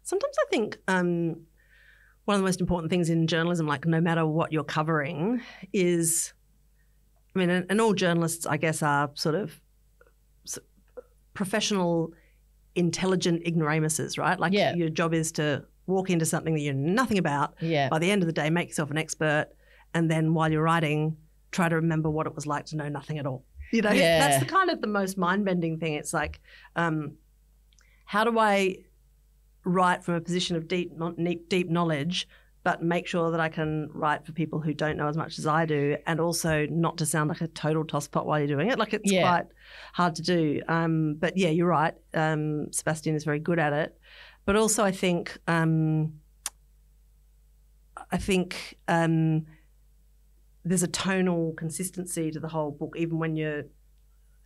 Sometimes I think one of the most important things in journalism, like no matter what you're covering, is, I mean, and all journalists, I guess, are sort of professional, intelligent ignoramuses, right? Like your job is to walk into something that you know nothing about. Yeah. By the end of the day, make yourself an expert, and then while you're writing, try to remember what it was like to know nothing at all. You know, that's the kind of the most mind-bending thing. It's like, how do I write from a position of deep knowledge, but make sure that I can write for people who don't know as much as I do, and also not to sound like a total tosspot while you're doing it. Like it's quite hard to do. But yeah, you're right. Sebastian is very good at it. But also I think there's a tonal consistency to the whole book, even when you're,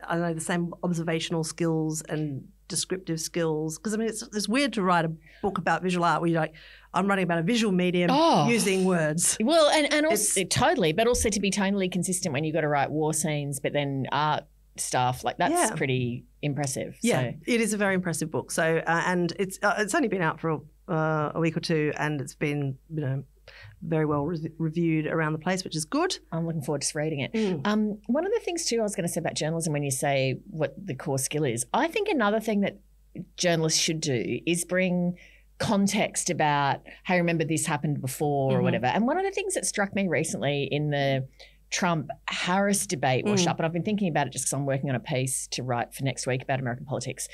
I don't know, the same observational skills and descriptive skills. Because, I mean, it's weird to write a book about visual art where you're like, I'm writing about a visual medium using words. Well, and also totally, but also to be tonally consistent when you've got to write war scenes, but then art stuff, like that's pretty impressive. Yeah, so. It is a very impressive book. So, and it's only been out for a week or two, and it's been, you know, very well reviewed around the place, which is good. I'm looking forward to reading it. One of the things too I was going to say about journalism, when you say what the core skill is, I think another thing that journalists should do is bring context about, hey, remember this happened before or whatever. And one of the things that struck me recently in the Trump-Harris debate wash up, and I've been thinking about it just because I'm working on a piece to write for next week about American politics.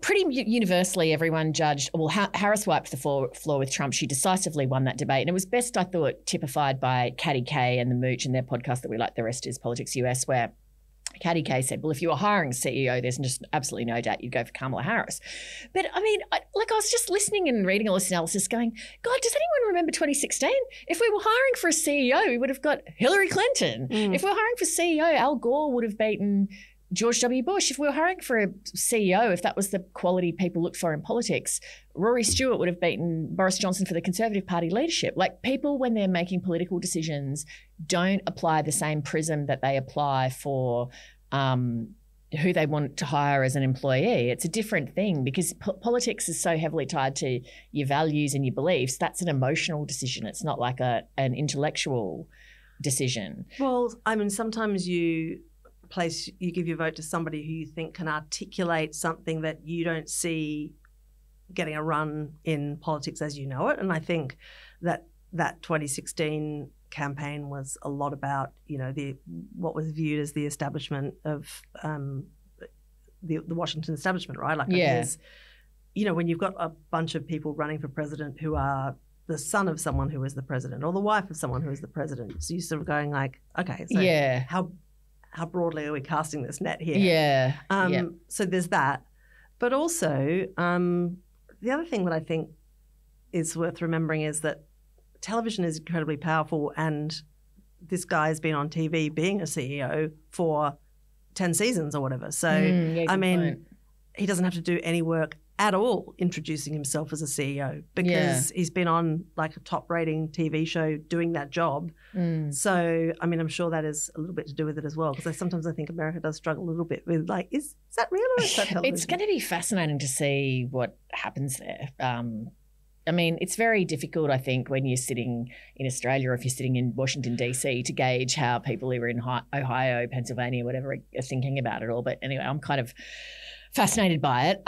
Pretty universally, everyone judged, well, Harris wiped the floor with Trump. She decisively won that debate. And it was best, I thought, typified by Caddy Kay and The Mooch and their podcast that we like, The Rest is Politics US, where Caddy Kay said, well, if you were hiring a CEO, there's just absolutely no doubt you'd go for Kamala Harris. But, I mean, I was just listening and reading all this analysis going, God, does anyone remember 2016? If we were hiring for a CEO, we would have got Hillary Clinton. If we were hiring for CEO, Al Gore would have beaten George W. Bush. If we were hiring for a CEO, if that was the quality people looked for in politics, Rory Stewart would have beaten Boris Johnson for the Conservative Party leadership. Like, people, when they're making political decisions, don't apply the same prism that they apply for who they want to hire as an employee. It's a different thing because politics is so heavily tied to your values and your beliefs. That's an emotional decision. It's not like an intellectual decision. Well, I mean, sometimes you give your vote to somebody who you think can articulate something that you don't see getting a run in politics as you know it. And I think that 2016 campaign was a lot about, you know, what was viewed as the establishment of the Washington establishment, right? Like, you know, when you've got a bunch of people running for president who are the son of someone who was the president or the wife of someone who was the president, so you're sort of going like, okay, so how broadly are we casting this net here? So there's that. But also, the other thing that I think is worth remembering is that television is incredibly powerful, and this guy has been on TV being a CEO for 10 seasons or whatever. So, I mean, he doesn't have to do any work at all introducing himself as a CEO because he's been on like a top rating TV show doing that job. So, I mean, I'm sure that is a little bit to do with it as well, because sometimes I think America does struggle a little bit with like, is that real or is that television? It's going to be fascinating to see what happens there. I mean, it's very difficult, I think, when you're sitting in Australia or if you're sitting in Washington, D.C. to gauge how people who are in Ohio, Pennsylvania, whatever, are thinking about it all. But anyway, I'm kind of fascinated by it.